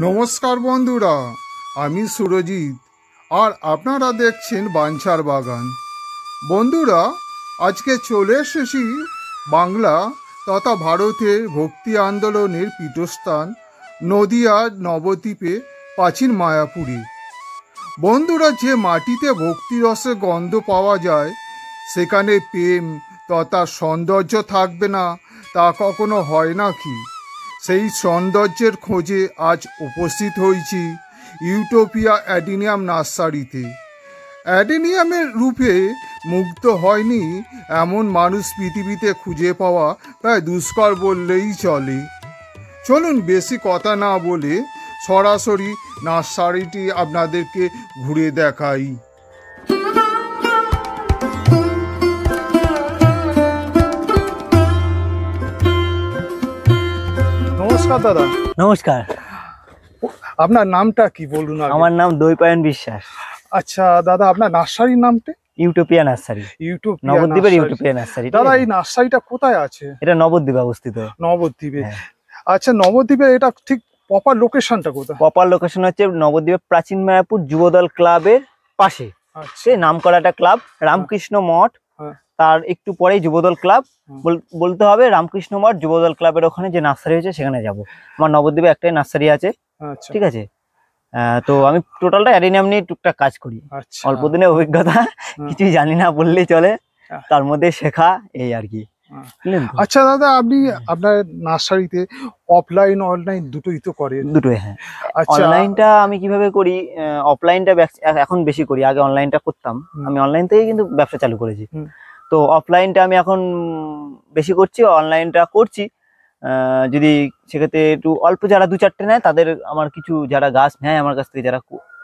নমস্কার বন্ধুরা, আমি সুরজিৎ আর আপনারা দেখছেন বাঞ্ছার বাগান। বন্ধুরা, আজকে চলে এসেছি বাংলা তথা ভারতের ভক্তি আন্দোলনের পীঠস্থান নদিয়ার নবদ্বীপে প্রাচীন মায়াপুরে। বন্ধুরা, যে মাটিতে ভক্তিরসের গন্ধ পাওয়া যায় সেখানে প্রেম তথা সৌন্দর্য থাকবে না তা কখনো হয় নাকি? সেই সৌন্দর্যের খোঁজে আজ উপস্থিত হয়েছি ইউটোপিয়া অ্যাডিনিয়াম নার্সারিতে। অ্যাডিনিয়ামের রূপে মুগ্ধ হয়নি এমন মানুষ পৃথিবীতে খুঁজে পাওয়া প্রায় দুষ্কর বললেই চলে। চলুন বেশি কথা না বলে সরাসরি নার্সারিটি আপনাদেরকে ঘুরে দেখাই। নমস্কার দাদা। নমস্কার। আপনার নামটা কি বলুন? আমার নাম দৈপায়ন বিশ্বাস। আচ্ছা দাদা, আপনার নার্সারির নামটা? ইউটোপিয়া নার্সারি, নবদ্বীপের ইউটোপিয়া নার্সারি। দাদা, এই নার্সারিটা কোথায় আছে? এটা নবদ্বীপে অবস্থিত। নবদ্বীপে? আচ্ছা, নবদ্বীপে এটা ঠিক প্রপার লোকেশনটা কোথায়? প্রপার লোকেশন হচ্ছে নবদ্বীপের প্রাচীন মায়াপুর যুবদল ক্লাবের পাশে। সে নাম করা একটা ক্লাব, রামকৃষ্ণ মঠ, তার একটু পরেই যুবদল ক্লাব। বলতে হবে রামকৃষ্ণ মঠ যুবদল ক্লাবের ওখানে যে নার্সারি হয়েছে সেখানে যাব। আমার নবদ্বীপে একটাই নার্সারি আছে, ঠিক আছে। তো আমি টোটালটা অ্যাডিনিয়াম নিয়ে টুকটাক কাজ করি। অল্প দিনের অভিজ্ঞতা, কিছুই জানি না বললেই চলে, তার মধ্যে শেখা এই আর কি। আচ্ছা দাদা, আপনি আপনার নার্সারিতে অফলাইন অনলাইন দুটোই তো করেন? দুটোই, হ্যাঁ। অনলাইনটা আমি কিভাবে করি, অফলাইনটা এখন বেশি করি, আগে অনলাইনটা করতাম। আমি অনলাইন থেকে কিন্তু ব্যবসা চালু করেছি। তো অফলাইনটা আমি এখন বেশি করছি, অনলাইনটা করছি। যদি সেক্ষেত্রে একটু অল্প যারা দু চারটে নেয় তাদের, আমার কিছু যারা গাছ নেয় আমার কাছ থেকে, যারা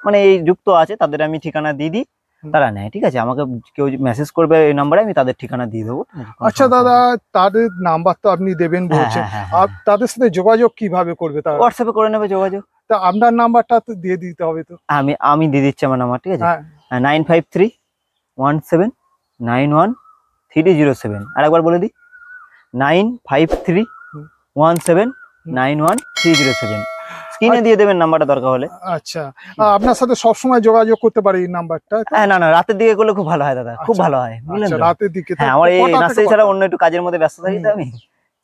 মানে এই যুক্ত আছে তাদের আমি ঠিকানা দিয়ে দিই, তারা নেয়, ঠিক আছে। আমাকে কেউ মেসেজ করবে এই নাম্বারে, আমি তাদের ঠিকানা দিয়ে দেবো। আচ্ছা দাদা, তাদের নাম্বার তো আপনি দেবেন বলছেন, আর তাদের সাথে যোগাযোগ কিভাবে করবে? তারা হোয়াটসঅ্যাপে করে নেবে যোগাযোগ। তা আপনার নাম্বারটা তো দিয়ে দিতে হবে। তো আমি দিয়ে দিচ্ছি আমার নাম্বার, ঠিক আছে। 9531791307। আর একবার বলে দিই, 9531791307। স্ক্রিনে দিয়ে দেবেন নাম্বারটা দরকার হলে। আচ্ছা, আপনার সাথে সবসময় যোগাযোগ করতে পারি এই নাম্বারটা? হ্যাঁ, না রাতের দিকে করলে খুব ভালো হয় দাদা, খুব ভালো হয়, বুঝলেন তো? রাতের দিকে? হ্যাঁ, আমার এই নার্সারি ছাড়া অন্য একটু কাজের মধ্যে ব্যস্ত থাকি তো আমি,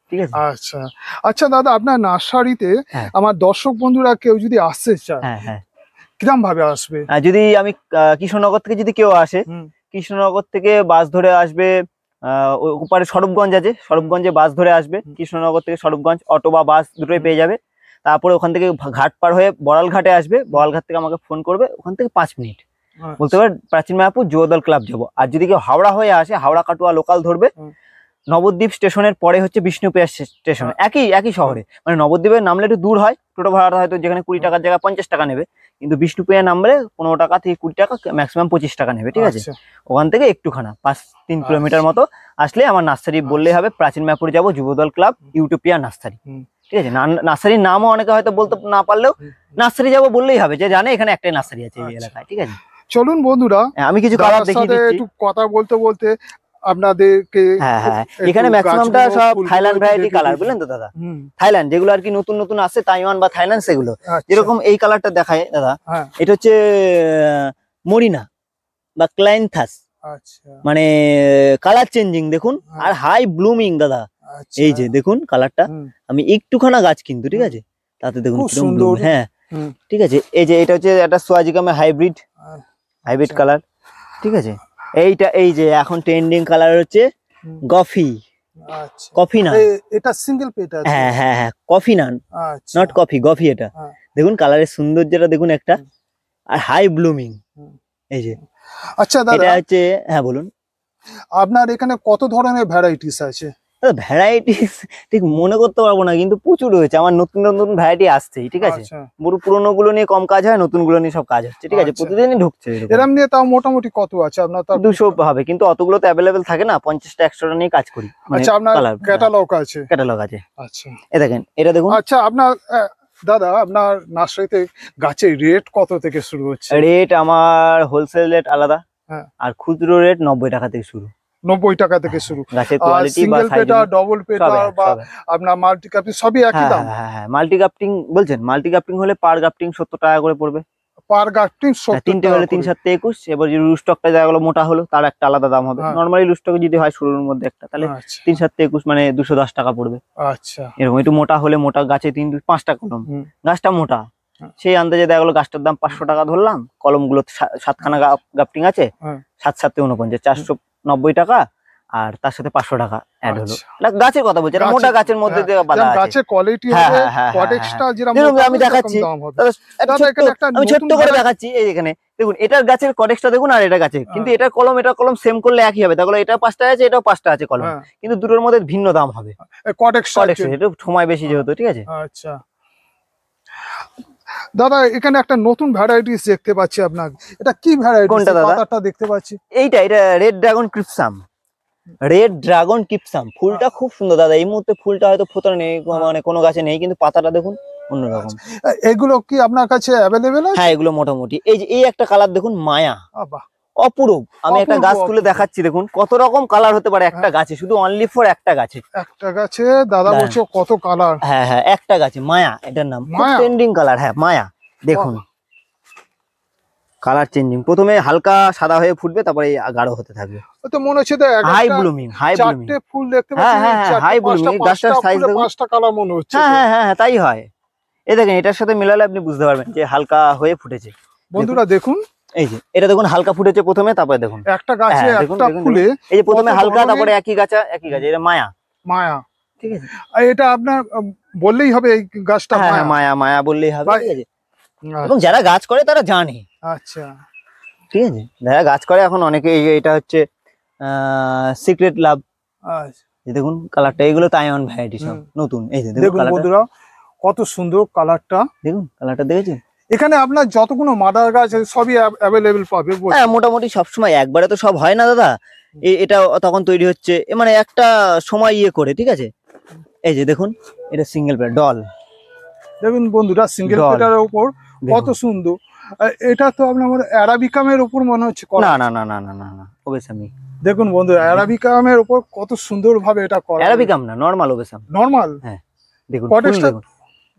ঠিক আছে। আচ্ছা আচ্ছা দাদা, আপনার নার্সারিতে আমার দর্শক বন্ধুরা কেউ যদি আসতে চায়, কিরম ভাবে আসবে? যদি আমি কৃষ্ণনগর থেকে যদি কেউ আসে, কৃষ্ণনগর থেকে বাস ধরে আসবে, ওপারে স্বরূপগঞ্জ আছে, স্বরূপগঞ্জে বাস ধরে আসবে। কৃষ্ণনগর থেকে স্বরূপগঞ্জ অটো বা বাস দুটোই পেয়ে যাবে। তারপরে ওখান থেকে ঘাট পার হয়ে বড়াল ঘাটে আসবে, বড়াল ঘাট থেকে আমাকে ফোন করবে, ওখান থেকে 5 মিনিট বলতে পারে প্রাচীন মায়াপুর যুবদল ক্লাব যাবো। আর যদি কেউ হাওড়া হয়ে আসে, হাওড়া কাটুয়া লোকাল ধরবে, নবদ্বীপ স্টেশনের পরে হচ্ছে বিষ্ণুপ্রিয়া স্টেশন, একই শহরে। মানে নবদ্বীপে নামলে একটু দূর হয়, টোটো ভাড়াটা হয়তো যেখানে 20 টাকার জায়গায় 50 টাকা নেবে, কিন্তু বিষ্ণুপ্রিয়া নামলে 15 টাকা থেকে 20 টাকা, ম্যাক্সিমাম 25 টাকা নেবে, ঠিক আছে। ওখান থেকে একটুখানা 3 কিলোমিটার মতো আসলে আমার নার্সারি বললেই হবে, প্রাচীন মায়াপুর যাবো যুবদল ক্লাব ইউটোপিয়া নার্সারি, ঠিক আছে। নার্সারির নামও অনেকে হয়তো বলতে না পারলেও নার্সারি যাবো বললেই হবে, যে জানে এখানে একটাই নার্সারি আছে এই এলাকায়, ঠিক আছে। চলুন বন্ধুরা, আমি কিছু কালার দেখিয়ে দিচ্ছি। একটু কথা বলতে বলতে আপনাদেরকে, এখানে ম্যাক্সিমামটা সব থাইল্যান্ড ভ্যারাইটি কালার, বুঝলেন তো দাদা। থাইল্যান্ড যেগুলো আর কি নতুন নতুন আসছে, তাইওয়ান বা থাইল্যান্ড, সেগুলো। যেরকম এই কালারটা দেখায় দাদা, এটা হচ্ছে মরিনা বা ক্লাইনথাস, মানে কালার চেঞ্জিং দেখুন, আর হাই ব্লুমিং দাদা। এই যে দেখুন কালারটা, আমি একটুখানা গাছ কিন্তু, ঠিক আছে, তাতে দেখুন সুন্দর। হ্যাঁ, ঠিক আছে। এই যে এটা হচ্ছে একটা সোয়াজিকামে হাইব্রিড কালার, ঠিক আছে। এইটা এই যে এখন ট্রেন্ডিং কালার হচ্ছে কফি না, এটা সিঙ্গেল পেট আছে। হ্যাঁ, কফি না, নট কফি, কফি। এটা দেখুন কালারের সৌন্দর্যটা দেখুন একটা, আর হাই ব্লুমিং। এই যে আচ্ছা দাদা, এটা হচ্ছে, হ্যাঁ বলুন, আপনার এখানে কত ধরনের ভ্যারাইটিস আছে? ভ্যারাইটিস ঠিক মনে করতে পারবো না, কিন্তু প্রচুর রয়েছে। আমার নতুন নতুন ভ্যারাইটি আসছে, ঠিক আছে। পুরোনো গুলো নিয়ে কম কাজ হয়, নতুন গুলো নিয়ে সব কাজ হচ্ছে, ঠিক আছে। প্রতিদিনই ঢুকছে। এরকম নিয়ে তাও মোটামুটি কত আছে আপনার? 200 হবে, কিন্তু অতগুলো তো অ্যাভেলেবেল থাকে না, 50টা 100টা নিয়ে কাজ করি। আচ্ছা, আপনার ক্যাটালগ আছে? ক্যাটালগ আছে। আচ্ছা, এই দেখেন, এটা দেখুন। আচ্ছা, আপনার দাদা, আপনার নার্সারিতে গাছের রেট কত থেকে শুরু হচ্ছে? রেট আমার হোলসেল রেট আলাদা, আর খুচরো রেট 90 টাকা থেকে শুরু। 90 টাকা থেকে শুরু। গাছের আর কোয়ালিটি বা সিঙ্গেল সাইজ পেটা, ডবল পেটা বা আপনার মাল্টি কাপটিং সবই একই দাম। হ্যাঁ মাল্টি গ্রাফটিং বলছেন, মাল্টি গ্রাফটিং হলে পার গ্রাফটিং 70 টাকা করে পড়বে। পার গ্রাফটিং 70 তিনটে হলে 3 7 21। এবার যদি রুস্টকটা জায়গাগুলো মোটা হলো তার একটা আলাদা দাম হবে। নরমালি রুস্টক যদি হয় শুরুর মধ্যে একটা, তাহলে 3 7 21 মানে 210 টাকা পড়বে। আচ্ছা, এরকম একটু মোটা হলে, মোটা গাছে 5টা কলম, গাছটা মোটা, সেই আন্দাজে দেখা গেলো গাছটার দাম 500 টাকা ধরলাম, কলমগুলো 7খানা গ্রাফটিং আছে, 7 7 49 490 টাকা, আর তার সাথে 500 টাকা অ্যাড হলো। গাছের কথা বলছি, এটা মোটা গাছের মধ্যে গাছের কোয়ালিটি হবে, কটেক্সটা যেরকম আমি দেখাচ্ছি, আমি ছোট্ট করে দেখাচ্ছি। এই এখানে দেখুন, এটার গাছের কটেক্সটা দেখুন আর এটা গাছের, কিন্তু এটার কলম সেম করলে একই হবে। তাহলে এটা 5টা আছে, এটাও 5টা আছে কলম, কিন্তু দুটোর মধ্যে ভিন্ন দাম হবে কটেক্স, এটা সময় বেশি যেহেতু। ঠিক আছে। আচ্ছা দাদা, এখানে একটা নতুন ভ্যারাইটিস দেখতে পাচ্ছি আপনার, এটা কি ভ্যারাইটি? কোনটা দাদা? পাতাটা দেখতে পাচ্ছি এটা রেড ড্রাগন ক্রিপসাম। রেড ড্রাগন কিপসাম ফুলটা খুব সুন্দর দাদা। এই মুহূর্তে ফুলটা হয়তো ফোটানো নেই, মানে কোনো গাছে নেই, কিন্তু পাতাটা দেখুন অন্যরকম। এগুলো কি আপনার কাছে অ্যাভেলেবেল আছে? হ্যাঁ, এগুলো মোটামুটি। এই একটা কালার দেখুন, মায়া, অপরূপ। আমি একটা গাছ তুলে দেখাচ্ছি, দেখুন কত রকম কালার হতে পারে একটা গাছে, শুধু অনলি ফর একটা গাছে। একটা গাছে দাদা বলছো কত কালার? হ্যাঁ একটা গাছে মায়া, এটার নাম, ট্রেন্ডিং কালার। হ্যাঁ মায়া, দেখুন কালার চেঞ্জিং, প্রথমে হালকা সাদা হয়ে ফুটবে, তারপরে গাঢ় হতে থাকবে। তো মনে হচ্ছে হাই ব্লুমিং, চারটে ফুল দেখতে পাচ্ছি। হ্যাঁ হাই ব্লুমিং, গাছটার সাইজ দেখুন, 5টা কালার মনে হচ্ছে। হ্যাঁ তাই হয়। এই দেখেন, এটার সাথে মেলালে আপনি বুঝতে পারবেন যে হালকা হয়ে ফুটেছে। বন্ধুরা দেখুন, এই যে এটা দেখুন হালকা ফুটেছে প্রথমে, তারপরে দেখুন একটা গাছে একটা ফুলে, এই যে প্রথমে হালকা, তারপরে একই গাছ। এটা মায়া। ঠিক আছে, এটা আপনার বললেই হবে এই গাছটা মায়া বললেই হবে। ঠিক আছে, এবং যারা গাছ করে তারা জানে। আচ্ছা, ঠিক আছে, যারা গাছ করে এখন অনেকে, এটা হচ্ছে সিক্রেট লাভ। দেখুন কালারটা, এগুলো তাইওয়ান ভ্যারাইটি সব নতুন। এই যে দেখুন বন্ধুরা, কত সুন্দর কালারটা। দেখুন কালারটা, দেখেছেন? এখানে আপনার যতগুলো মাদার গাছ সবই অ্যাভেলেবেল পাবে। হ্যাঁ মোটামুটি সবসময় একবারে তো সব হয় না দাদা, এটা তখন তৈরি হচ্ছে, মানে একটা সময় করে। ঠিক আছে, এই যে দেখুন, এটা সিঙ্গেল পেয়ার ডল। দেখুন বন্ধুরা, সিঙ্গেল পেয়ারের উপর কত সুন্দর। এটা তো আপনার অ্যারাবিকামের উপর মনে হচ্ছে। না ওবেসামি। দেখুন বন্ধুরা, অ্যারাবিকামের উপর কত সুন্দর ভাবে এটা করা। অ্যারাবিকাম না, নরমাল ওবেসাম। নরমাল, হ্যাঁ দেখুন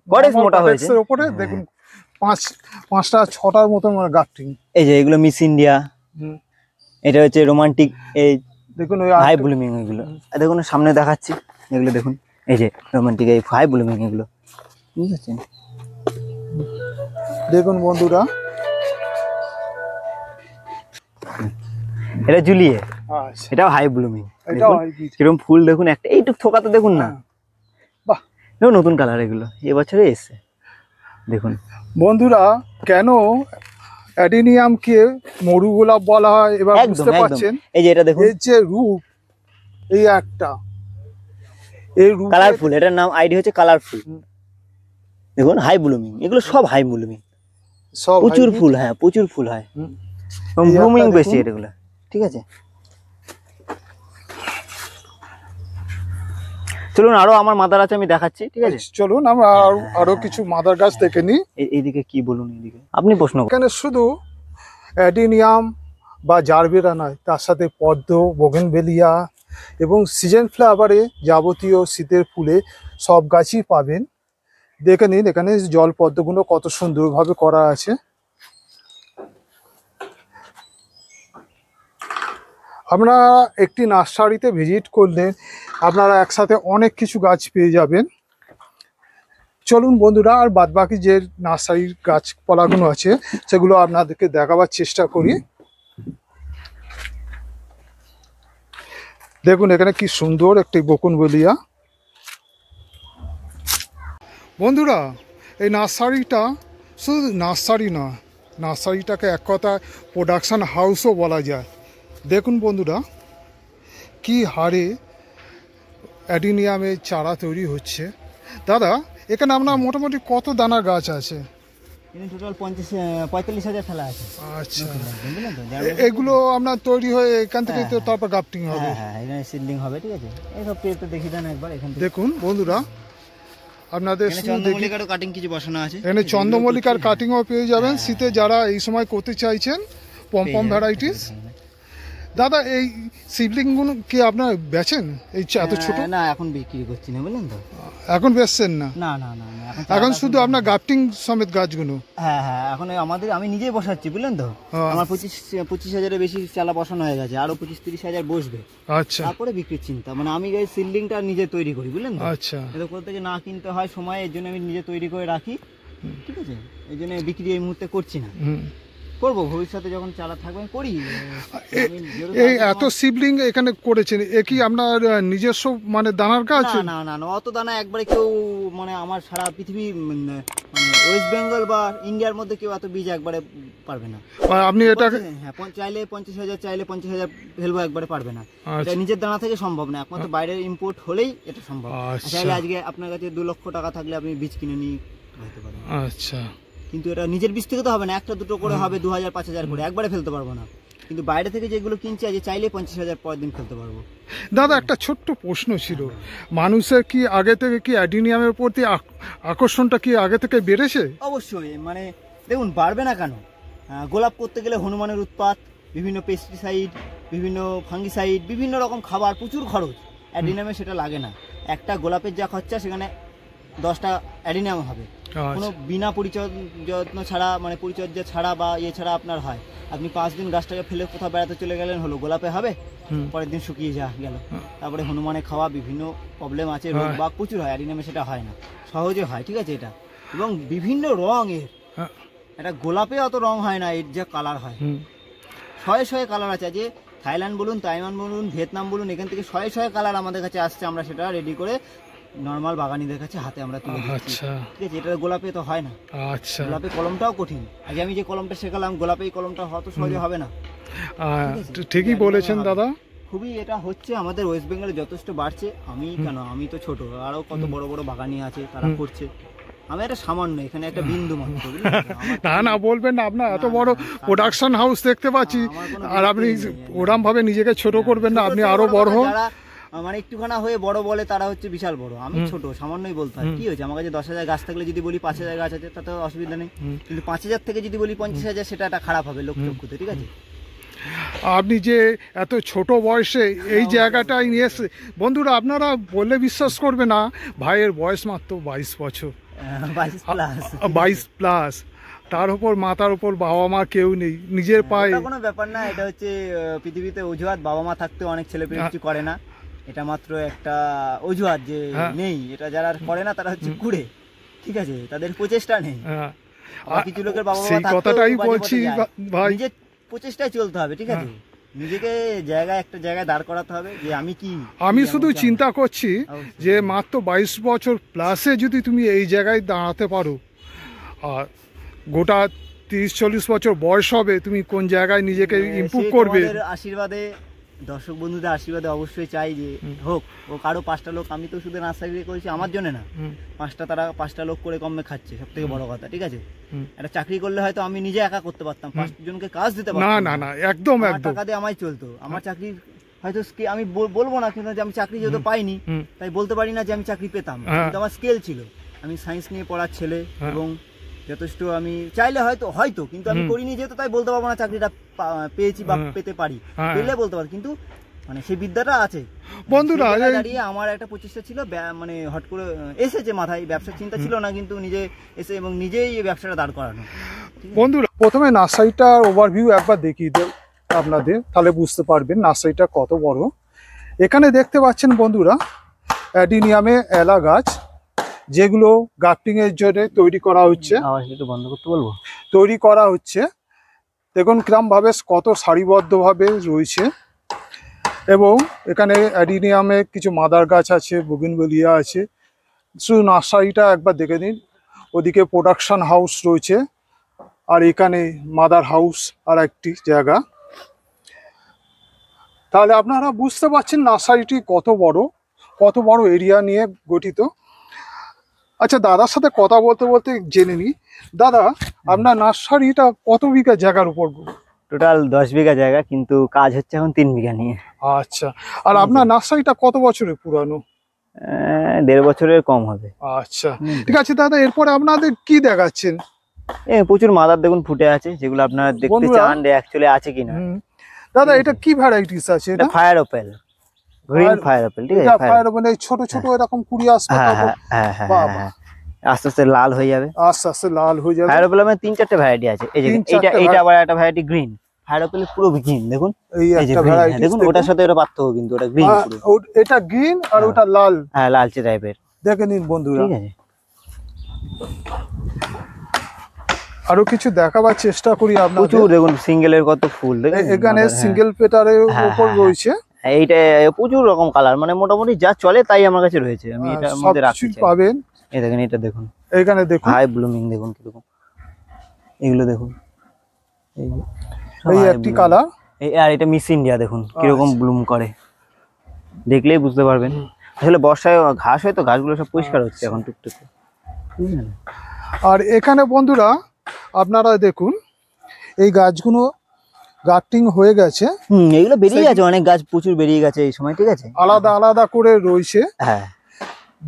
কটেক্স মোটা হয়েছে। এর উপরে দেখুন 5টা 6টার মতো গ্রাফটিং। এই যে এগুলো মিস ইন্ডিয়া, এটা হচ্ছে রোমান্টিক। এই দেখুন হাই ব্লুমিং, এগুলো দেখুন সামনে দেখাচ্ছি, এগুলো দেখুন, এই যে রোমান্টিক, এই হাই ব্লুমিং এগুলো, বুঝতে দেখুন বন্ধুরা, এটা জুলিয়ে, এটাও হাই ব্লুমিং। কিরকম ফুল দেখুন, একটা এইটুক থোকাতে দেখুন না, বাহ, নতুন কালার, এগুলো এবছরে এসছে। দেখুন বন্ধুরা, কেন অ্যাডিনিয়ামকে মরু গোলাপ বলা হয় এবার বুঝতে পারছেন। এই যে এটা দেখুন, এর যে রূপ, এই একটা এই রূপ কালারফুল, এটার নাম আইডি হচ্ছে কালারফুল। দেখুন হাই ব্লুমিং, এগুলো সব হাই ব্লুমিং, সব প্রচুর ফুল। হ্যাঁ প্রচুর ফুল হয়, ব্লুমিং বেশি এগুলো। ঠিক আছে, চলুন আরো আমার মাদার আছে, আমি দেখাচ্ছি। ঠিক আছে, চলুন আমরা আরো কিছু মাদার গাছ দেখে নিই। এইদিকে কি বলুন, এইদিকে আপনি প্রশ্ন। এখানে শুধু অ্যাডিনিয়াম বা জারবেরা নয়, তার সাথে পদ্ম, বোগেনভেলিয়া এবং সিজন ফ্লাওয়ারে যাবতীয় শীতের ফুলে সব গাছই পাবেন। দেখে নিন, এখানে জল পদ্মগুলো কত সুন্দরভাবে করা আছে। আপনারা একটি নার্সারিতে ভিজিট করলে আপনারা একসাথে অনেক কিছু গাছ পেয়ে যাবেন। চলুন বন্ধুরা, আর বাদবাকি যে নার্সারির গাছপালাগুলো আছে সেগুলো আপনাদেরকে দেখাবার চেষ্টা করি। দেখুন এখানে কি সুন্দর একটি বোগেনভেলিয়া। বন্ধুরা, এই নার্সারিটা শুধু নার্সারি না, নার্সারিটাকে এক কথায় প্রোডাকশন হাউসও বলা যায়। দেখুন বন্ধুরা, কি হারে অ্যাডিনিয়ামের চারা তৈরি হচ্ছে। দাদা, এখানে আপনার মোটামুটি কত দানার গাছ আছে? টোটাল 45,000 ফেলা আছে। আচ্ছা, এগুলো আপনার তৈরি হয়ে এখান থেকে তো তারপর গ্রাফটিং হবে? হ্যাঁ, এখানে সিডলিং হবে। ঠিক আছে, এই সব পেতে দেখি দেন একবার। এখানে দেখুন বন্ধুরা, আপনাদের চন্দ্রমল্লিকার কাটিং কিছু বসানো আছে, এখানে চন্দ্রমল্লিকার কাটিংও পেয়ে যাবেন শীতে যারা এই সময় করতে চাইছেন। পমপম ভ্যারাইটিস দাদা এই সিবলিংগুলো কি আপনার বেচেন এই এত ছোট? না এখন বিক্রি করছি না, বুঝলেন তো। এখন বেচছেন না? না না না না, এখন শুধু আপনার গ্রাফটিং সমেত গাছগুলো? হ্যাঁ হ্যাঁ, এখন আমি নিজেই বসাচ্ছি, বুঝলেন তো। আমার 25,000-এর বেশি চালা বসানো হয়ে গেছে, আরো 25-30,000 বসবে। আচ্ছা, তারপরে বিক্রির চিন্তা, মানে আমি এই সিল্ডিংটা নিজে তৈরি করি, বুঝলেন তো। আচ্ছা, এটা করতে গিয়ে না কিনতে হয় সময়, এর জন্য আমি নিজে তৈরি করে রাখি, ঠিক আছে। এই জন্য বিক্রি এই মুহূর্তে করছি না, করবো ভবিষ্যতে যখন চালা থাকবে করি। এই এত সিবলিং এখানে করেছেন, এ কি আপনার নিজস্ব মানে দানার গাছ? না না না, অত দানা একবারে কেউ, মানে আমার সারা পৃথিবী মানে ওয়েস্ট বেঙ্গল বা ইন্ডিয়ার মধ্যে কেউ এত বীজ একবারে পারবে না। আপনি এটা হ্যাঁ, চাইলে 50,000 চাইলে 50,000 ফেলবো, একবারে পারবে না। এটা নিজের দানা থেকে সম্ভব না, একমাত্র বাইরের ইম্পোর্ট হলেই এটা সম্ভব। চাইলে আজকে আপনার কাছে 2 লক্ষ টাকা থাকলে আপনি বীজ কিনে নিয়ে হতে পারেন। আচ্ছা, কিন্তু এটা নিজের বীজ থেকে তো হবে না, একটা দুটো করে হবে, 2,000-5,000 করে, একবারে ফেলতে পারবো না। কিন্তু বাইরে থেকে যেগুলো কিনছি আজ চাইলে 50,000 পরের দিন ফেলতে পারবো। দাদা একটা ছোট্ট প্রশ্ন ছিল, মানুষের কি আগে থেকে কি অ্যাডিনিয়ামের প্রতি আকর্ষণটা কি আগে থেকে বেড়েছে? অবশ্যই, মানে দেখুন বাড়বে না কেন, গোলাপ করতে গেলে হনুমানের উৎপাত, বিভিন্ন পেস্টিসাইড, বিভিন্ন ফাঙ্গিসাইড, বিভিন্ন রকম খাবার, প্রচুর খরচ। অ্যাডিনিয়ামে সেটা লাগে না, একটা গোলাপের যা খরচা সেখানে 10টা অ্যাডিনিয়াম হবে। কোনো বিনা যত্ন ছাড়া, মানে পরিচর্যা ছাড়া বা ইয়ে ছাড়া আপনার হয়। আপনি 5 দিন গাছটাকে ফেলে কোথাও বেড়াতে চলে গেলেন, হলো গোলাপে হবে, পরের দিন শুকিয়ে গেল। তারপরে হনুমানে খাওয়া, বিভিন্ন প্রবলেম আছে, রোগ বাগ প্রচুর হয়, অ্যাডিনিয়ামে সেটা হয় না, সহজে হয়, ঠিক আছে। এটা এবং বিভিন্ন রং এর, এটা গোলাপে অত রং হয় না, এর যা কালার হয়, শয়ে কালার আছে। যে থাইল্যান্ড বলুন, তাইওয়ান বলুন, ভিয়েতনাম বলুন, এখান থেকে শয়ে কালার আমাদের কাছে আসছে, আমরা সেটা রেডি করে নর্মাল বাগানিদের কাছে হাতে আমরা তুলে দিচ্ছি, ঠিক আছে। এটা গোলাপে তো হয় না। আচ্ছা, গোলাপে কলমটাও কঠিন। আজ আমি যে কলমটা শেখালাম, গোলাপে এই কলমটা হয়ত সহজে হবে না। ঠিকই বলেছেন দাদা। খুবই এটা হচ্ছে আমাদের ওয়েস্ট বেঙ্গলে যথেষ্ট বাড়ছে। আমি কেন, আমি তো ছোট, আরো কত বড় বড় বাগানি আছে, তারা করছে। আমি একটা সামান্য এখানে একটা বিন্দু মাত্র। না না বলবেন না, আপনার এত বড় প্রোডাকশন হাউস দেখতে পাচ্ছি, আর আপনি ওরম ভাবে নিজেকে ছোট করবেন না, আপনি আরো বড় হন। মানে একটুখানা হয়ে বড় বলে তারা হচ্ছে বিশাল বড়, আমি ছোট, সামান্যই বলতে হয়। কি হয়েছে, আমার কাছে 10,000 গাছ থাকলে যদি বলি 5,000 গাছ আছে, তাতে অসুবিধা নেই। কিন্তু 5,000 থেকে যদি বলি 50,000, সেটা একটা খারাপ হবে লোকচক্ষুতে, ঠিক আছে। আপনি যে এত ছোট বয়সে এই জায়গাটায় নিয়ে এসে, বন্ধুরা আপনারা বললে বিশ্বাস করবে না, ভাইয়ের বয়স মাত্র 22 বছর, 22 প্লাস, তার উপর মাথার উপর বাবা মা কেউ নেই, নিজের পায়ে। কোনো ব্যাপার না, এটা হচ্ছে পৃথিবীতে অজুহাত। বাবা মা থাকতে অনেক ছেলে পেলে কিছু করে না, এটা মাত্র একটা অজুহাত যে নেই। এটা যারা করে না তারা হচ্ছে কুড়ে, ঠিক আছে, তাদের প্রচেষ্টা নেই। কিছু লোকের বাবা মা কথাটাই বলছি ভাই, নিজের প্রচেষ্টায় চলতে হবে, ঠিক আছে। নিজেকে একটা জায়গায় দাঁড় করাতে হবে যে আমি শুধু চিন্তা করছি যে মাত্র 22 বছর প্লাসে যদি তুমি এই জায়গায় দাঁড়াতে পারো, আর গোটা 30-40 বছর বয়স হবে, তুমি কোন জায়গায় নিজেকে ইমপ্রুভ করবে। আশীর্বাদে, দর্শক বন্ধুদের আশীর্বাদে অবশ্যই চাই যে হোক, ও কারো 5টা লোক, আমি তো শুধু নার্সারি করেছি আমার জন্য না, 5টা লোক করে কমে খাচ্ছে, সব থেকে বড় কথা, ঠিক আছে। একটা চাকরি করলে হয়তো আমি নিজে একা করতে পারতাম, 5 জনকে কাজ দিতে পারতাম। না না না, একদম টাকা দিয়ে আমায় চলতো। আমার চাকরি হয়তো আমি বলবো না কিন্তু যে আমি চাকরি যেহেতু পাইনি, তাই বলতে পারি না যে আমি চাকরি পেতাম, কিন্তু আমার স্কেল ছিল। আমি সায়েন্স নিয়ে পড়ার ছেলে, এবং যথেষ্ট আমি চাইলে হয়তো কিন্তু আমি করিনি যেহেতু, তাই বলতে পারবো না চাকরিটা পেয়েছি বা পেতে পারি, পেলে বলতে পারি। কিন্তু মানে সেই বিদ্যাটা আছে। বন্ধুরা দাঁড়িয়ে আমার একটা প্রচেষ্টা ছিল, মানে হট করে এসেছে মাথায়, ব্যবসার চিন্তা ছিল না, কিন্তু নিজে এসে এবং নিজেই এই ব্যবসাটা দাঁড় করানো। বন্ধুরা প্রথমে নার্সারিটার ওভারভিউ একবার দেখিয়ে দেব আপনাদের, তাহলে বুঝতে পারবেন নার্সারিটা কত বড়। এখানে দেখতে পাচ্ছেন বন্ধুরা অ্যাডিনিয়ামে এলা গাছ, যেগুলো গ্রাফটিং এর জন্য তৈরি করা হচ্ছে। একটু বন্ধ করতে বলবো? তৈরি করা হচ্ছে, দেখুন কিরম ভাবে কত সারিবদ্ধভাবে রয়েছে। এবং এখানে অ্যাডিনিয়ামে কিছু মাদার গাছ আছে, বুগিনভেলিয়া আছে। শুধু নার্সারিটা একবার দেখে নিন, ওদিকে প্রোডাকশন হাউস রয়েছে, আর এখানে মাদার হাউস আর একটি জায়গা। তাহলে আপনারা বুঝতে পারছেন নার্সারিটি কত বড় এরিয়া নিয়ে গঠিত। আচ্ছা, দাদার সাথে কথা বলতে বলতে জেনে নিই, দাদা আপনার নার্সারিটা কত বিঘা জায়গার উপর? টোটাল 10 বিঘা জায়গা, কিন্তু কাজ হচ্ছে এখন 3 বিঘা নিয়ে। আচ্ছা, আর আপনার নার্সারিটা কত বছরের পুরানো? 1.5 বছরের কম হবে। আচ্ছা ঠিক আছে দাদা, এরপরে আপনাদের কি দেখাচ্ছেন? প্রচুর মাদার দেখুন ফুটে আছে, যেগুলো আপনারা দেখতে চান যে অ্যাকচুয়ালি আছে কিনা। দাদা এটা কি ভ্যারাইটিস আছে? এটা fire Opel, green fire Opel, ঠিক আছে? ফায়ার ওপেল এই ছোট ছোট এরকম কুড়ি আসবে, আস্তে আস্তে লাল হয়ে যাবে, আস্তে আস্তে লাল হয়ে যাবে। ফায়ার ওপেল তিন চারটে ভ্যারাইটি আছে। এই যে এইটা আবার একটা ভ্যারাইটি গ্রিন ফায়ার ওপেল, পুরো গ্রিন দেখুন, এই একটা ভ্যারাইটি দেখুন, ওটার সাথে ওটা পার্থক্য কিন্তু ওটা গ্রিন পুরো, এটা গ্রিন আর ওটা লাল, হ্যাঁ লালচে টাইপের। দেখে নিন বন্ধুরা, ঠিক আছে। আরো কিছু দেখাবার চেষ্টা করি আপনাদের। প্রচুর দেখুন সিঙ্গেলের কত ফুল দেখুন এখানে, সিঙ্গেল পেটারের উপর রয়েছে, এইটা প্রচুর রকম কালার, মানে মোটামুটি যা চলে তাই আমার কাছে রয়েছে, আমি এটার মধ্যে রাখছি পাবেন। এই দেখেন, এটা দেখুন, এখানে দেখুন হাই ব্লুমিং দেখুন কিরকম, এগুলো দেখুন, এই একটি কালার, আর এটা মিস ইন্ডিয়া দেখুন কিরকম ব্লুম করে, দেখলেই বুঝতে পারবেন। আসলে বর্ষায় ঘাস হয় তো, ঘাসগুলো সব পরিষ্কার হচ্ছে এখন টুকটুক। আর এখানে বন্ধুরা আপনারা দেখুন এই গাছগুলো গার্টিং হয়ে গেছে, এগুলো বেরিয়ে গেছে, অনেক গাছ প্রচুর বেরিয়ে গেছে এই সময়, ঠিক আছে, আলাদা আলাদা করে রয়েছে। হ্যাঁ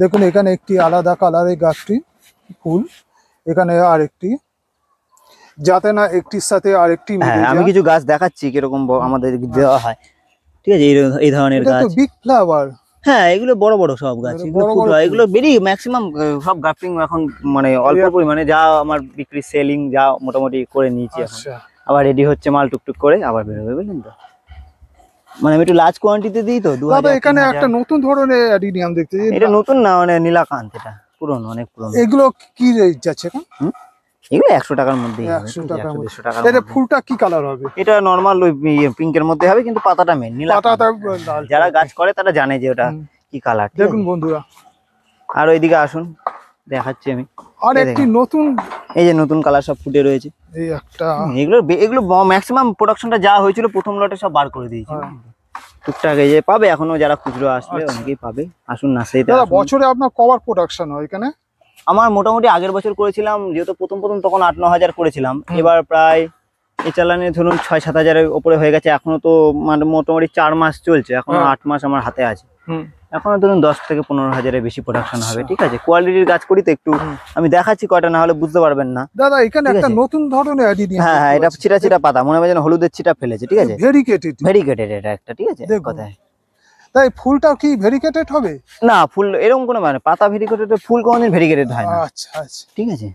দেখুন এখানে একটি আলাদা কালারের গাছটি ফুল, এখানে আরেকটি, যাতে না একটির সাথে আরেকটি মিলে যায়। আমি কিছু গাছ দেখাচ্ছি কিরকম আমাদের দেওয়া হয়, ঠিক আছে, এই ধরনের গাছ, বিগ ফ্লাওয়ার, হ্যাঁ এগুলো বড় বড় সব গাছ, এগুলো বেরিয়ে ম্যাক্সিমাম সব গ্রাফটিং এখন, মানে অল্প পরিমাণে যা আমার বিক্রি সেলিং যা মোটামুটি করে নিয়েছি এখন, আবার রেডি হচ্ছে মাল টুকটুক করে আবার বেরোবে, বুঝলেন তো, মানে আমি একটু লার্জ কোয়ান্টিটি দিই তো। দাদা এখানে একটা নতুন ধরনের অ্যাডিনিয়াম দেখতে, এটা নতুন না, মানে নীলাকান্ত, এটা পুরনো, অনেক পুরনো। এগুলো কি রেট যাচ্ছে এখন? এগুলো 100 টাকার মধ্যে, 100 টাকা। এটা ফুলটা কি কালার হবে? এটা নরমাল ওই পিঙ্কের মধ্যে হবে, কিন্তু পাতাটা মেন নীলাকান্ত, যারা গাছ করে তারা জানে যে ওটা কি কালার। দেখুন বন্ধুরা, আর ওইদিকে আসুন দেখাচ্ছি আমি, আর একটি নতুন, এই যে নতুন কালার সব ফুটে রয়েছে, এই একটা, এগুলো ম্যাক্সিমাম প্রোডাকশনটা যা হয়েছিল প্রথম লটে সব বার করে দিয়েছি, টুকটাক এই যে পাবে এখনো, যারা খুচরো আসবে অনেকেই পাবে, আসুন না সেইটা। বছরে আপনার কবার প্রোডাকশন হয় এখানে? আমার মোটামুটি আগের বছর করেছিলাম, যেহেতু প্রথম তখন 8-9 হাজার করেছিলাম, এবার প্রায় এই চালানে ধরুন 6-7 হাজারের উপরে হয়ে গেছে। এখনো তো মানে মোটামুটি 4 মাস চলছে, এখনো 8 মাস আমার হাতে আছে, এখনো ধরুন 10 থেকে 15 হাজারের বেশি প্রোডাকশন হবে, ঠিক আছে। কোয়ালিটির গাছ করি তো একটু, আমি দেখাচ্ছি কয়টা, না হলে বুঝতে পারবেন না। দাদা এখানে একটা নতুন ধরনের অ্যাডিনিয়াম, হ্যাঁ এটা ছিটা ছিটা পাতা, মনে হয় যেন হলুদের ছিটা ফেলেছে, ঠিক আছে, ভেরিকেটেড এটা একটা, ঠিক আছে কথায়। তাই ফুলটাও কি ভেরিকেটেড হবে? না ফুল এরকম কোনো মানে পাতা ভেরিকেটেড, ফুল কোনদিন ভেরিকেটেড হয় না। আচ্ছা আচ্ছা, ঠিক আছে।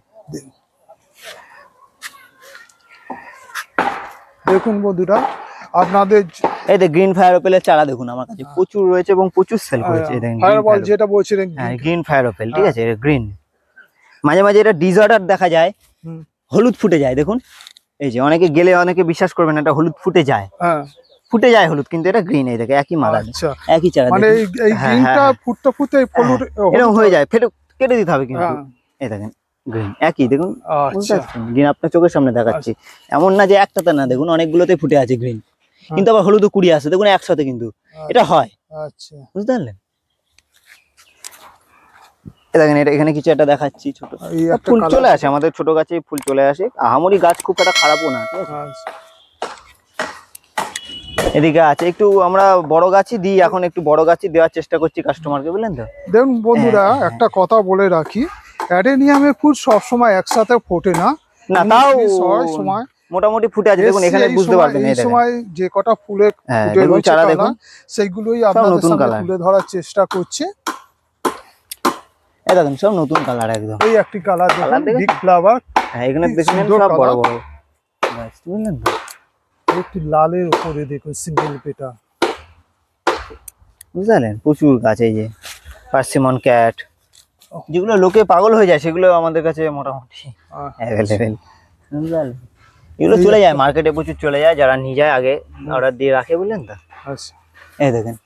দেখুন বন্ধুরা আপনাদের, এই যে গ্রিন ফায়ার ওপেলের চারা দেখুন আমার কাছে প্রচুর রয়েছে এবং প্রচুর সেল করেছে। ফায়ারবল যেটা বলছিলেন, হ্যাঁ গ্রিন ফায়ার ওপেল, ঠিক আছে, এটা গ্রিন। মাঝে মাঝে এটা ডিসঅর্ডার দেখা যায়, হলুদ ফুটে যায়, দেখুন এই যে, অনেকে গেলে অনেকে বিশ্বাস করবেন এটা হলুদ ফুটে যায়, ফুটে যায় হলুদ, কিন্তু এটা গ্রিন, এই দেখে একই মালা, একই চারা, মানে এই গ্রিনটা ফুটতে ফুটতে এরকম হয়ে যায়, ফেটে কেটে দিতে হবে, কিন্তু এই দেখেন গ্রিন একই, দেখুন গ্রিন আপনার চোখের সামনে দেখাচ্ছি, এমন না যে একটাতে না, দেখুন অনেকগুলোতে ফুটে আছে গ্রিন, কিন্তু আবার হলুদ কুড়ি আছে, দেখুন একসাথে, কিন্তু এটা হয়, বুঝতে পারলেন। দেখেন এটা এখানে কিছু একটা দেখাচ্ছি, ছোট ফুল চলে আসে আমাদের, ছোট গাছে ফুল চলে আসে, আহামরি গাছ খুব একটা খারাপও না, ঠিক আছে। এদিকে আছে একটু আমরা বড় গাছই দিই, এখন একটু বড় গাছই দেওয়ার চেষ্টা করছি কাস্টমারকে, বুঝলেন তো। দেখুন বন্ধুরা, একটা কথা বলে রাখি, অ্যাডেনিয়ামের ফুল সব সময় একসাথে ফোটে না, না তাও সময় মোটামুটি ফুটে আছে, দেখুন এখানে বুঝতে পারবেন, এই সময় যে কটা ফুলে ফুটে রয়েছে চারা, দেখুন সেইগুলোই আপনাদের সামনে তুলে ধরার চেষ্টা করছি। এই দেখুন সব নতুন কালার একদম, এই একটি কালার দেখুন, বিগ ফ্লাওয়ার, হ্যাঁ এখানে দেখুন সব বড় বড় গাছ, বুঝলেন তো। একটি লালের উপরে দেখুন সিঙ্গেল পেটা, বুঝলেন, প্রচুর গাছ, এই যে পার্সিমন ক্যাট, যেগুলো লোকে পাগল হয়ে যায় সেগুলো আমাদের কাছে মোটামুটি অ্যাভেলেবেল, বুঝলেন। এগুলো চলে যায় মার্কেটে, প্রচুর চলে যায়, যারা নিয়ে যায় আগে অর্ডার দিয়ে রাখে, বুঝলেন তো। আচ্ছা এই দেখেন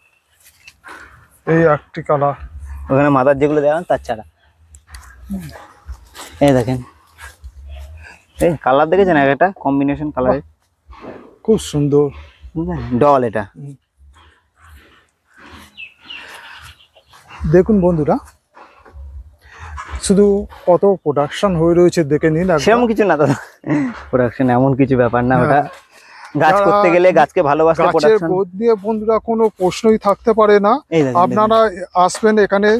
এই একটি কালার, ওখানে মাদার যেগুলো দেখান তার চারা, এই দেখেন এই কালার দেখেছেন, একটা কম্বিনেশন কালারের, খুব সুন্দর, বুঝলেন, ডল এটা। দেখুন বন্ধুরা, শুধু কত প্রোডাকশন হয়ে রয়েছে দেখে নিন, সেরকম কিছু না দাদা, প্রোডাকশন এমন কিছু ব্যাপার না, ওটা গাছ করতে গেলে গাছকে ভালোবাসতে প্রোডাকশন দিয়ে বন্ধুরা কোনো প্রশ্নই থাকতে পারে না। আপনারা আসবেন এখানে,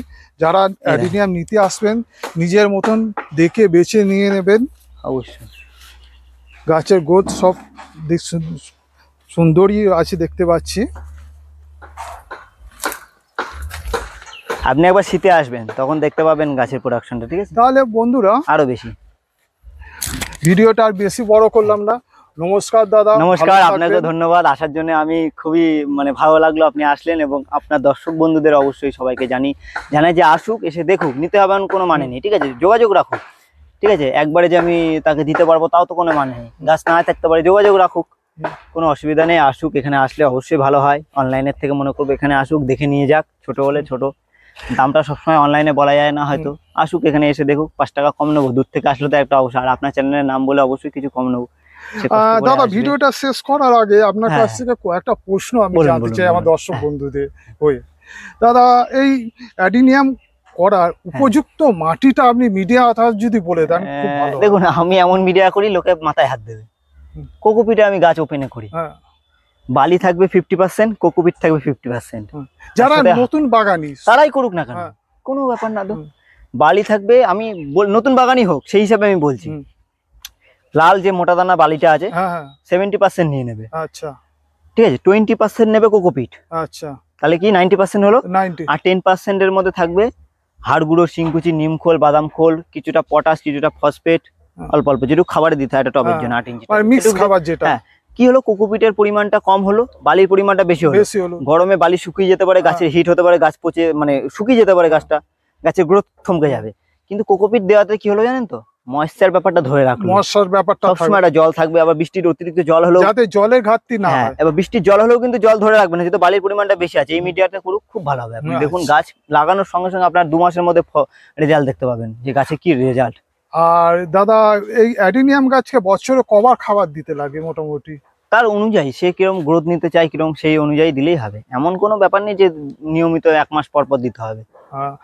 যারা অ্যাডিনিয়াম নিতে আসবেন নিজের মতন দেখে বেছে নিয়ে নেবেন, অবশ্যই। গাছের গ্রোথ সব দিক সুন্দরী আছে দেখতে পাচ্ছি। আপনি একবার শীতে আসবেন, তখন দেখতে পাবেন গাছের প্রোডাকশনটা, ঠিক আছে? তাহলে বন্ধুরা আরো বেশি। ভিডিওটা আর বেশি বড় করলাম না। নমস্কার দাদা, নমস্কার, ভালো আপনাকে থাকবেন। ধন্যবাদ আসার জন্য। আমি খুবই মানে ভালো লাগলো আপনি আসলেন, এবং আপনার দর্শক বন্ধুদের অবশ্যই সবাইকে জানাই যে আসুক, এসে দেখুক, নিতে হবে এমন কোনো মানে নেই, ঠিক আছে? যোগাযোগ রাখুক, ঠিক আছে? একবারে যে আমি তাকে দিতে পারবো তাও তো কোনো মানে নেই, গাছ না থাকতে পারে, যোগাযোগ রাখুক, কোনো অসুবিধা নেই। আসুক, এখানে আসলে অবশ্যই ভালো হয়। অনলাইনের থেকে মনে করবো এখানে আসুক, দেখে নিয়ে যাক। ছোট হলে ছোট, দামটা সবসময় অনলাইনে বলা যায় না হয়তো। আসুক, এখানে এসে দেখুক, 5 টাকা কম নেবো, দূর থেকে আসলে তো একটা অবশ্যই। আর আপনার চ্যানেলের নাম বলে অবশ্যই কিছু কম নেবো। সে কষ্ট করে দাদা আসবে। ভিডিওটা শেষ করার আগে আপনার হ্যাঁ, কাছ থেকে কয়েকটা প্রশ্ন আমি বলুন, জানতে বলুন, চাই আমার বলুন। দর্শক বন্ধুদের হয়ে। দাদা, এই অ্যাডিনিয়াম করার উপযুক্ত মাটিটা আপনি মিডিয়া আধার যদি বলে দেন খুব ভালো হয়। দেখুন, আমি এমন মিডিয়া করি লোকে মাথায় হাত দেবে। কোকোপিটে আমি গাছ ওপেনে করি, হ্যাঁ, বালি থাকবে 50%, কোকোপিট থাকবে 50%। যারা তার সাথে নতুন বাগানি তারাই করুক না কেন, হ্যাঁ। কোনো ব্যাপার না তো। বালি থাকবে, আমি নতুন বাগানই হোক সেই হিসাবে আমি বলছি। লাল যে মোটা দানা বালিটা আছে, হ্যাঁ হ্যাঁ, 70% নিয়ে নেবে, আচ্ছা ঠিক আছে? 20% নেবে কোকোপিট, আচ্ছা, তাহলে কি 90% হলো। 90, আর 10% এর মধ্যে থাকবে হাড় গুঁড়ো, শিংকুচি, নিম খোল, বাদাম খোল, কিছুটা পটাশ, কিছুটা ফসফেট, অল্প অল্প, যেটুকু খাবারে দিতে হয় একটা টবের জন্য 8 ইঞ্চি। আর মিক্স খাবার যেটা হ্যাঁ, কি হলো, কোকোপিটের পরিমাণটা কম হলো, বালির পরিমাণটা বেশি হলো। বেশি হলো, গরমে বালি শুকিয়ে যেতে পারে, গাছের হিট হতে পারে, গাছ পচে মানে শুকিয়ে যেতে পারে, গাছটা গাছের গ্রোথ থমকে যাবে। কিন্তু কোকোপিট দেওয়াতে কি হলো জানেন তো, ময়েশ্চার ব্যাপারটা ধরে রাখলো, মশার ব্যাপারটা সবসময় একটা জল থাকবে। আবার বৃষ্টির অতিরিক্ত জল হলো, যাতে জলের ঘাটতি না হ্যাঁ, হয়। এবার বৃষ্টির জল হলেও কিন্তু জল ধরে রাখবে না, যেহেতু বালির পরিমাণটা বেশি আছে। এই মিডিয়াটা করুক, খুব ভালো হবে। আপনি দেখুন, গাছ লাগানোর সঙ্গে সঙ্গে আপনার 2 মাসের মধ্যে রেজাল্ট দেখতে পাবেন, যে গাছে কি রেজাল্ট। আর দাদা, এই অ্যাডিনিয়াম গাছকে বছরে কবার খাবার দিতে লাগে মোটামুটি? তার অনুযায়ী সে কিরকম গ্রোথ নিতে চায়, কিরকম সেই অনুযায়ী দিলেই হবে। এমন কোনো ব্যাপার নেই যে নিয়মিত 1 মাস পর পর দিতে হবে,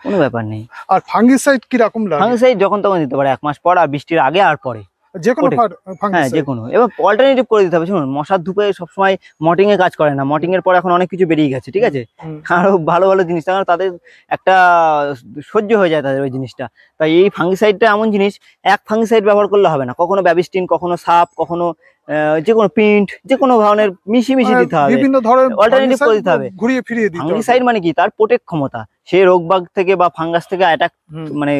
কোনো ব্যাপার নেই। আর ফাঙ্গিসাইড কিরকম লাগে? ফাঙ্গিসাইড যখন তখন দিতে পারে, 1 মাস পর, আর বৃষ্টির আগে আর পরে, যে কোনো হ্যাঁ, ফাঙ্গিসাইড? যে কোনো। এবার অল্টারনেটিভ করে দিতে হবে। শুনুন, মশার ধূপে সবসময় মটিং এ কাজ করে না, মটিং এর পর এখন অনেক কিছু বেরিয়ে গেছে, ঠিক আছে? আরো ভালো ভালো জিনিস, কারণ তাদের একটা সহ্য হয়ে যায় তাদের ওই জিনিসটা। তাই এই ফাঙ্গিসাইডটা এমন জিনিস, এক ফাঙ্গিসাইড ব্যবহার করলে হবে না, কখনো ব্যাবিস্টিন, কখনো সাপ, কখনো যে কোনো পিন্ট, যে কোনো ধরনের মিশিয়ে দিতে হবে, বিভিন্ন ধরনের অল্টারনেটিভ করে দিতে হবে। ঘুরিয়ে ফিরিয়ে দিতে হবে। ফাঙ্গিসাইড মানে কি, তার প্রোটেক্ট ক্ষমতা, সে রোগবাগ থেকে বা ফাঙ্গাস থেকে অ্যাটাক মানে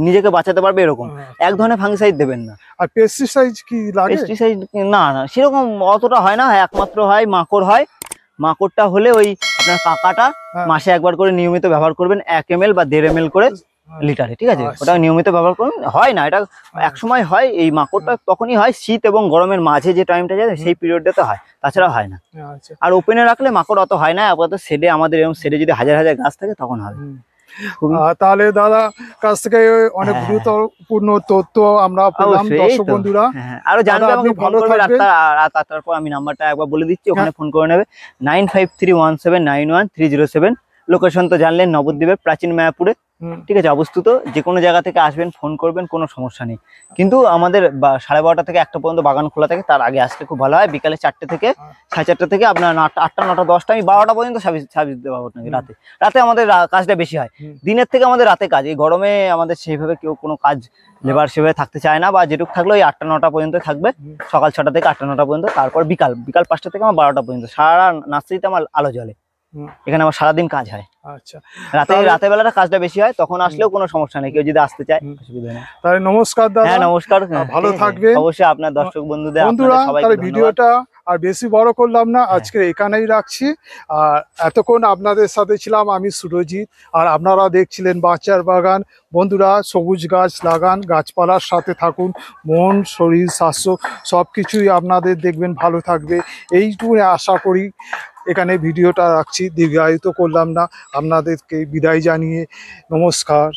নিজেকে বাঁচাতে পারবে, এরকম এক ধরনের ফাঙ্গিসাইড দেবেন না। আর পেস্টিসাইড কি লাগে? পেস্টিসাইড না, সেরকম অতটা হয় না, একমাত্র হয় মাকড় হয়। মাকড়টা হলে ওই আপনার কাকাটা মাসে একবার করে নিয়মিত ব্যবহার করবেন, 1 ml বা 1.5 ml করে লিটারে, ঠিক আছে? ওটা নিয়মিত ব্যবহার করুন। হয় না, এটা এক সময় হয়, এই মাকড়টা তখনই হয় শীত এবং গরমের মাঝে যে টাইমটা যায় সেই পিরিয়ডটাতে হয়, তাছাড়া হয় না। আর ওপেনে রাখলে মাকড় অত হয় না, আপাতত শেডে, আমাদের এরকম শেডে যদি হাজার হাজার গাছ থাকে তখন হবে। তাহলে দাদা কাছ থেকে অনেক গুরুত্বপূর্ণ তথ্য আমরা পেলাম দর্শক বন্ধুরা। আরো জানতে আমাকে ফোন করবে, তারপর আমি নাম্বারটা একবার বলে দিচ্ছি, ওখানে ফোন করে নেবে, 9531791307। লোকেশন তো জানলেন, নবদ্বীপের প্রাচীন মায়াপুরে, ঠিক আছে? অবস্থিত। যে কোনো জায়গা থেকে আসবেন, ফোন করবেন, কোনো সমস্যা নেই। কিন্তু আমাদের 12:30 থেকে 1টা পর্যন্ত বাগান খোলা থাকে, তার আগে আসলে খুব ভালো হয়। বিকালে 4টে থেকে 4:30 থেকে আপনার 8টা 9টা 10টা, আমি 12টা পর্যন্ত সার্ভিস দিতে পারবো নাকি। রাতে আমাদের কাজটা বেশি হয়, দিনের থেকে আমাদের রাতে কাজ। এই গরমে আমাদের সেইভাবে কেউ কোনো কাজ লেবার সেভাবে থাকতে চায় না, বা যেটুকু থাকলে ওই 8টা 9টা পর্যন্ত থাকবে, সকাল 6টা থেকে 8টা 9টা পর্যন্ত। তারপর বিকাল 5টা থেকে আমার 12টা পর্যন্ত সারা নার্সারিতে আমার আলো জ্বলে, এখানে আমার সারাদিন কাজ হয়। আচ্ছা, রাতের বেলাটা কাজটা বেশি হয়, তখন আসলেও কোনো সমস্যা নেই, কেউ যদি আসতে চায় অসুবিধা নেই। তাহলে নমস্কার দাদা। হ্যাঁ, নমস্কার, ভালো থাকবেন। অবশ্যই আপনার দর্শক বন্ধুদের, বন্ধুরা, তাহলে ভিডিওটা আর বেশি বড় করলাম না, আজকে এখানেই রাখছি। আর এতক্ষণ আপনাদের সাথে ছিলাম আমি সুরজিৎ, আর আপনারা দেখছিলেন বাচ্চার বাগান। বন্ধুরা, সবুজ গাছ লাগান, গাছপালার সাথে থাকুন, মন, শরীর, স্বাস্থ্য সব কিছুই আপনাদের দেখবেন ভালো থাকবে, এইটুকু আশা করি। এখানে ভিডিওটা রাখছি, দীর্ঘায়িত করলাম না, আপনাদেরকে বিদায় জানিয়ে নমস্কার।